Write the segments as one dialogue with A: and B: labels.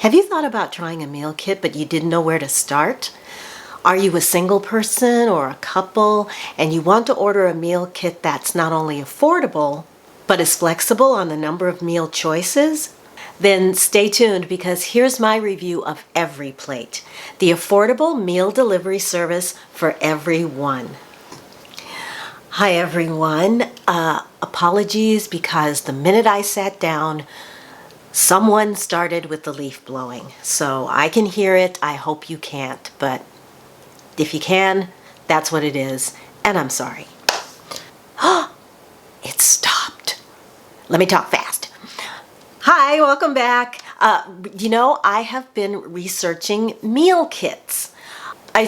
A: Have you thought about trying a meal kit but you didn't know where to start? Are you a single person or a couple and you want to order a meal kit that's not only affordable but is flexible on the number of meal choices? Then stay tuned because here's my review of Every Plate, the affordable meal delivery service for everyone. Hi everyone. Apologies because the minute I sat down, someone started with the leaf blowing. So I can hear it. I hope you can't, but if you can, that's what it is, and I'm sorry. It stopped. Let me talk fast. Hi, welcome back. I have been researching meal kits.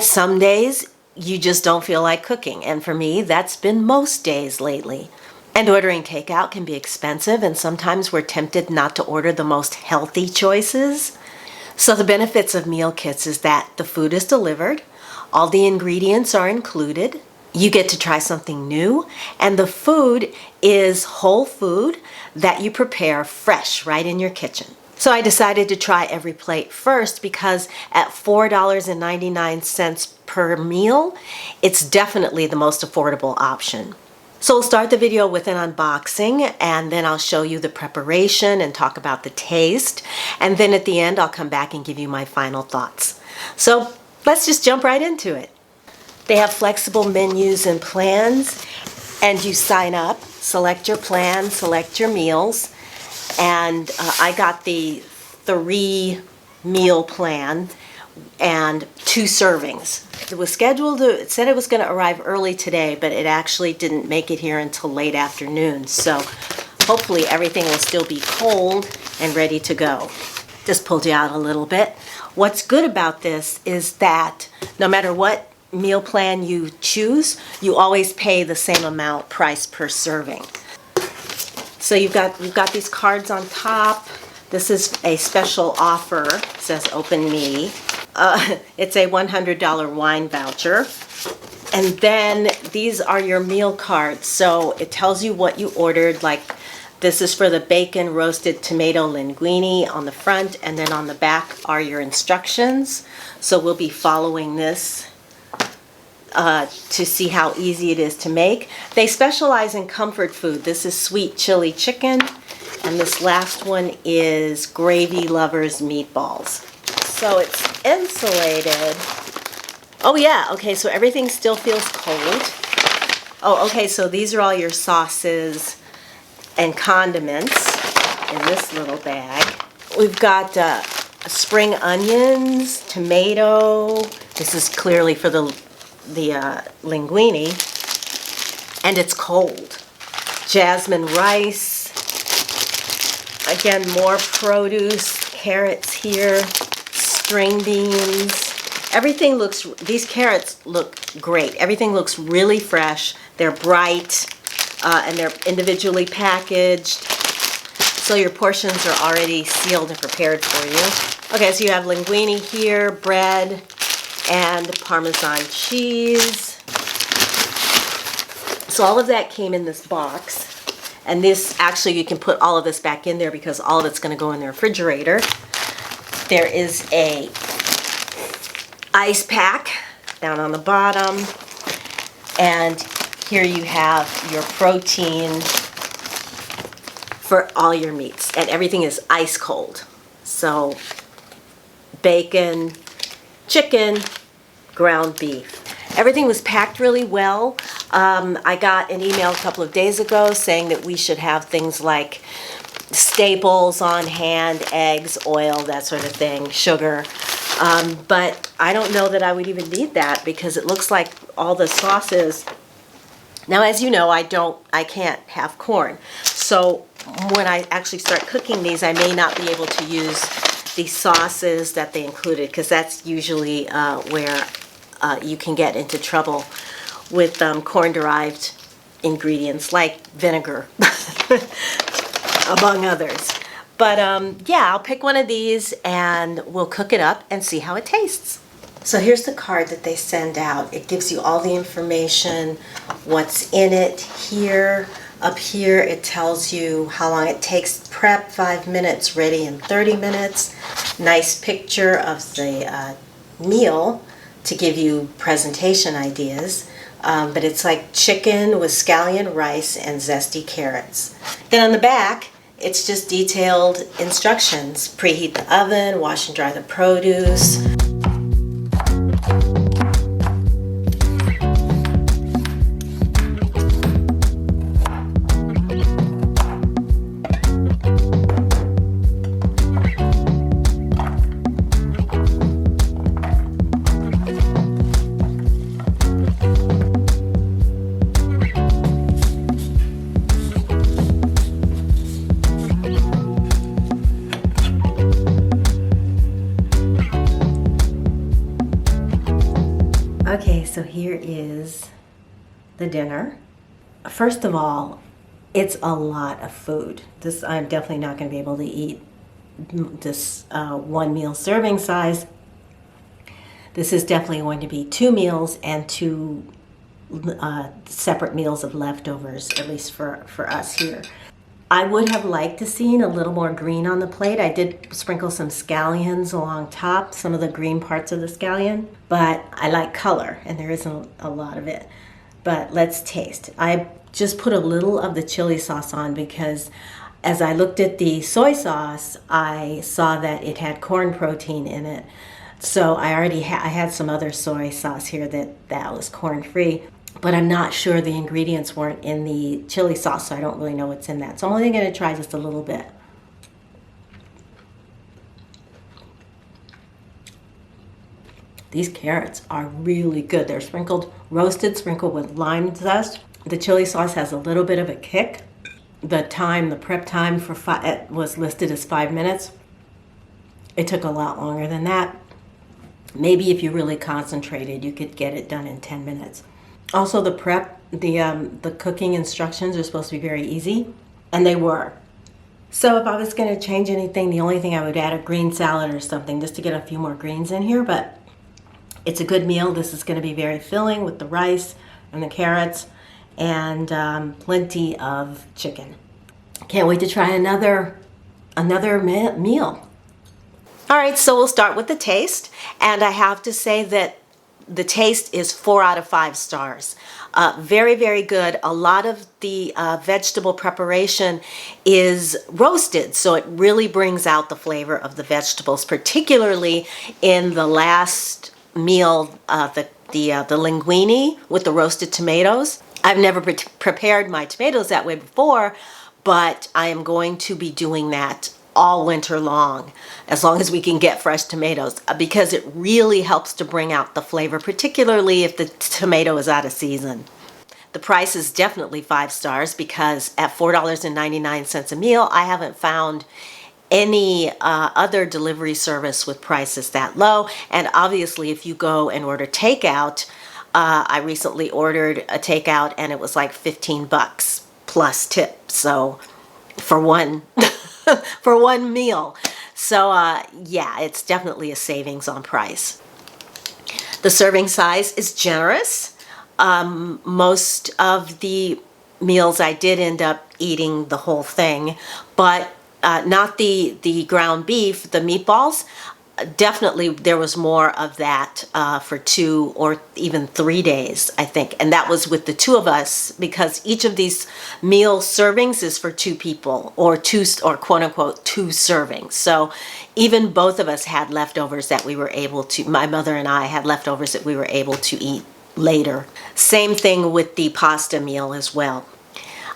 A: Some days you just don't feel like cooking, and for me, that's been most days lately. And ordering takeout can be expensive, and sometimes we're tempted not to order the most healthy choices. So the benefits of meal kits is that the food is delivered, all the ingredients are included, you get to try something new, and the food is whole food that you prepare fresh right in your kitchen. So I decided to try Every Plate first because at $4.99 per meal, it's definitely the most affordable option. So we'll start the video with an unboxing, and then I'll show you the preparation and talk about the taste. And then at the end, I'll come back and give you my final thoughts. So let's just jump right into it. They have flexible menus and plans, and you sign up, select your plan, select your meals. And I got the 3-meal plan and 2 servings. It was scheduled it said it was going to arrive early today, but it actually didn't make it here until late afternoon. So hopefully everything will still be cold and ready to go. Just pulled you out a little bit. What's good about this is that no matter what meal plan you choose, you always pay the same amount price per serving. So you've got these cards on top. This is a special offer. It says Open Me. It's a $100 wine voucher. And then these are your meal cards. So it tells you what you ordered. Like this is for the bacon roasted tomato linguine on the front, and then on the back are your instructions. So we'll be following this to see how easy it is to make. They specialize in comfort food. This is sweet chili chicken. And this last one is Gravy Lovers Meatballs. So it's insulated. Oh yeah, okay, so everything still feels cold. Oh, okay, so these are all your sauces and condiments in this little bag. We've got spring onions, tomato. This is clearly for the linguine. And it's cold. Jasmine rice. Again, more produce, carrots here, string beans. Everything these carrots look great. Everything looks really fresh. They're bright, and they're individually packaged. So your portions are already sealed and prepared for you. Okay, so you have linguine here, bread, and Parmesan cheese. So all of that came in this box. And this, actually, you can put all of this back in there because all of it's going to go in the refrigerator. There is a ice pack down on the bottom. And here you have your protein for all your meats. And everything is ice cold. So bacon, chicken, ground beef. Everything was packed really well. I got an email a couple of days ago saying that we should have things like staples on hand, eggs, oil, that sort of thing, sugar. But I don't know that I would even need that because it looks like all the sauces. Now, as you know, I can't have corn. So when I actually start cooking these, I may not be able to use the sauces that they included because that's usually where you can get into trouble with corn-derived ingredients like vinegar, among others. But yeah, I'll pick one of these and we'll cook it up and see how it tastes. So here's the card that they send out. It gives you all the information, what's in it here. Up here it tells you how long it takes to prep, 5 minutes, ready in 30 minutes. nice picture of the meal to give you presentation ideas. But it's like chicken with scallion rice and zesty carrots. Then on the back, it's just detailed instructions. Preheat the oven, wash and dry the produce. Okay, so here is the dinner. First of all, it's a lot of food. I'm definitely not going to be able to eat this one meal serving size. This is definitely going to be 2 meals and 2 separate meals of leftovers, at least for us here. I would have liked to seen a little more green on the plate. I did sprinkle some scallions along top, some of the green parts of the scallion, but I like color and there isn't a lot of it. But let's taste. I just put a little of the chili sauce on because as I looked at the soy sauce, I saw that it had corn protein in it. So I had some other soy sauce here that was corn free. But I'm not sure, the ingredients weren't in the chili sauce, so I don't really know what's in that. So I'm only going to try just a little bit. These carrots are really good. They're roasted, sprinkled with lime zest. The chili sauce has a little bit of a kick. The prep time it was listed as 5 minutes. It took a lot longer than that. Maybe if you really concentrated, you could get it done in 10 minutes. Also, the cooking instructions are supposed to be very easy, and they were. So if I was going to change anything, the only thing I would add a green salad or something just to get a few more greens in here, but it's a good meal. This is going to be very filling with the rice and the carrots and plenty of chicken. Can't wait to try another meal. All right, so we'll start with the taste, and I have to say that the taste is 4 out of 5 stars. Very, very good. A lot of the vegetable preparation is roasted, so it really brings out the flavor of the vegetables, particularly in the last meal, the linguine with the roasted tomatoes. I've never prepared my tomatoes that way before, but I am going to be doing that all winter long as we can get fresh tomatoes, because it really helps to bring out the flavor, particularly if the tomato is out of season. The price is definitely 5 stars because at $4.99 a meal, I haven't found any other delivery service with prices that low. And obviously if you go and order takeout, I recently ordered a takeout and it was like $15 plus tip. So for one for one meal. So yeah, it's definitely a savings on price. The serving size is generous. Most of the meals I did end up eating the whole thing, but not the ground beef, the meatballs. Definitely there was more of that for 2 or even 3 days, I think. And that was with the 2 of us, because each of these meal servings is for 2 people, or quote unquote 2 servings. So even both of us had leftovers that we were able to, my mother and I had leftovers that we were able to eat later. Same thing with the pasta meal as well.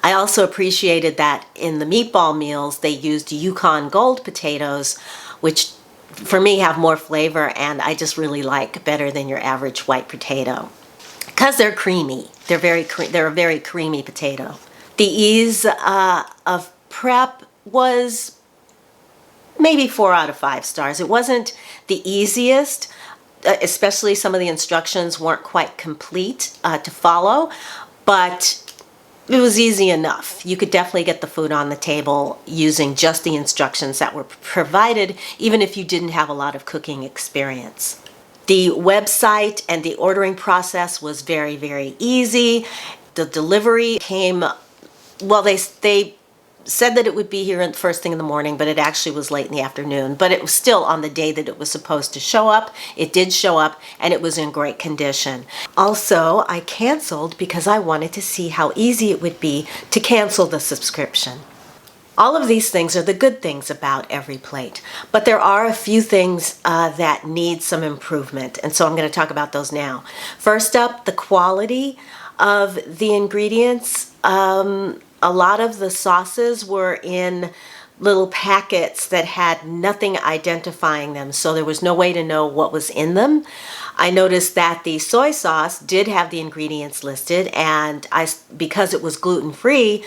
A: I also appreciated that in the meatball meals, they used Yukon Gold potatoes, which for me have more flavor, and I just really like better than your average white potato because they're creamy. They're a very creamy potato. The ease of prep was maybe 4 out of 5 stars. It wasn't the easiest, especially some of the instructions weren't quite complete to follow, but it was easy enough. You could definitely get the food on the table using just the instructions that were provided, even if you didn't have a lot of cooking experience. The website and the ordering process was very, very easy. The delivery came, well, they said that it would be here first thing in the morning, but it actually was late in the afternoon. But it was still on the day that it was supposed to show up. It did show up, and it was in great condition. Also, I canceled because I wanted to see how easy it would be to cancel the subscription. All of these things are the good things about EveryPlate, but there are a few things that need some improvement, and so I'm going to talk about those now. First up, the quality of the ingredients. A lot of the sauces were in little packets that had nothing identifying them, so there was no way to know what was in them. I noticed that the soy sauce did have the ingredients listed, and because it was gluten-free,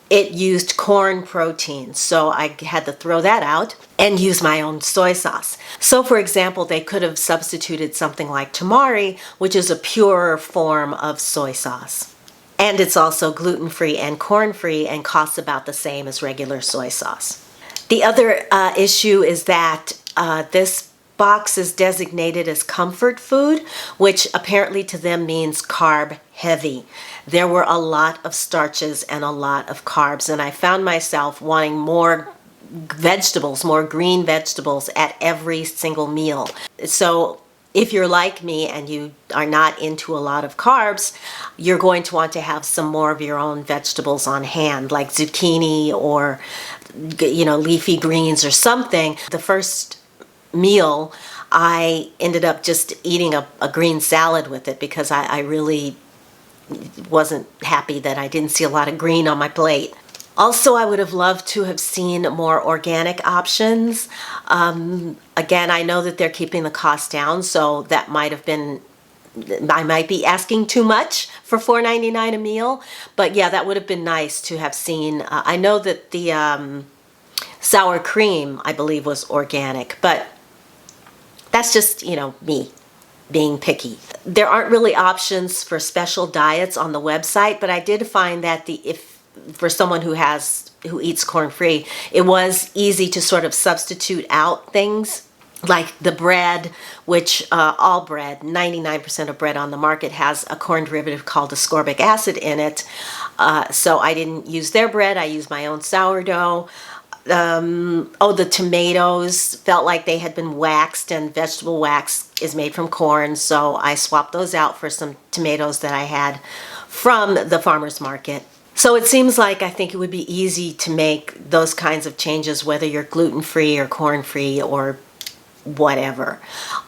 A: it used corn protein, so I had to throw that out and use my own soy sauce. So for example, they could have substituted something like tamari, which is a purer form of soy sauce. And it's also gluten-free and corn-free and costs about the same as regular soy sauce. The other issue is that this box is designated as comfort food, which apparently to them means carb heavy. There were a lot of starches and a lot of carbs, and I found myself wanting more vegetables, more green vegetables at every single meal. So if you're like me and you are not into a lot of carbs, you're going to want to have some more of your own vegetables on hand, like zucchini or, leafy greens or something. The first meal, I ended up just eating a green salad with it because I really wasn't happy that I didn't see a lot of green on my plate. Also, I would have loved to have seen more organic options. Again, I know that they're keeping the cost down, so that might have been, I might be asking too much for $4.99 a meal. But yeah, that would have been nice to have seen. I know that the sour cream, I believe, was organic, but that's just, me being picky. There aren't really options for special diets on the website, but I did find that for someone who eats corn-free, it was easy to sort of substitute out things like the bread, which all bread, 99% of bread on the market has a corn derivative called ascorbic acid in it. So I didn't use their bread, I used my own sourdough. The tomatoes felt like they had been waxed, and vegetable wax is made from corn, so I swapped those out for some tomatoes that I had from the farmer's market. So it seems like I think it would be easy to make those kinds of changes, whether you're gluten-free or corn-free or whatever.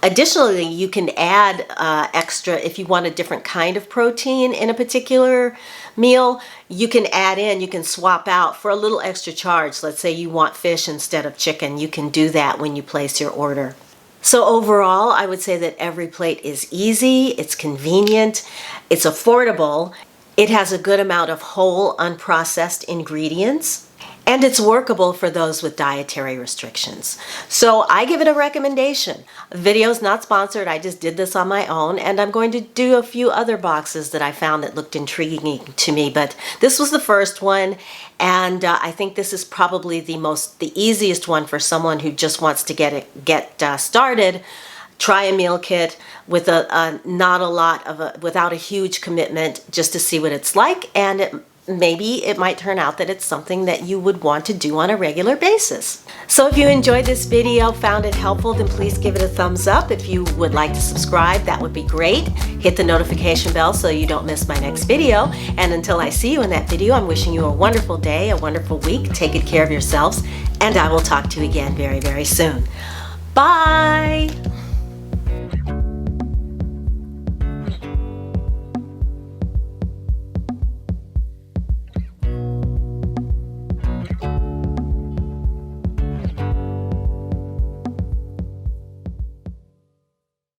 A: Additionally, you can add extra, if you want a different kind of protein in a particular meal, you can swap out for a little extra charge. Let's say you want fish instead of chicken. You can do that when you place your order. So overall, I would say that EveryPlate is easy, it's convenient, it's affordable, it has a good amount of whole, unprocessed ingredients, and it's workable for those with dietary restrictions. So I give it a recommendation. The video's not sponsored, I just did this on my own, and I'm going to do a few other boxes that I found that looked intriguing to me, but this was the first one, and I think this is probably the easiest one for someone who just wants to get started. Try a meal kit with without a huge commitment, just to see what it's like, and maybe it might turn out that it's something that you would want to do on a regular basis. So if you enjoyed this video, found it helpful, then please give it a thumbs up. If you would like to subscribe, that would be great. Hit the notification bell so you don't miss my next video. And until I see you in that video, I'm wishing you a wonderful day, a wonderful week. Take good care of yourselves, and I will talk to you again very, very soon. Bye!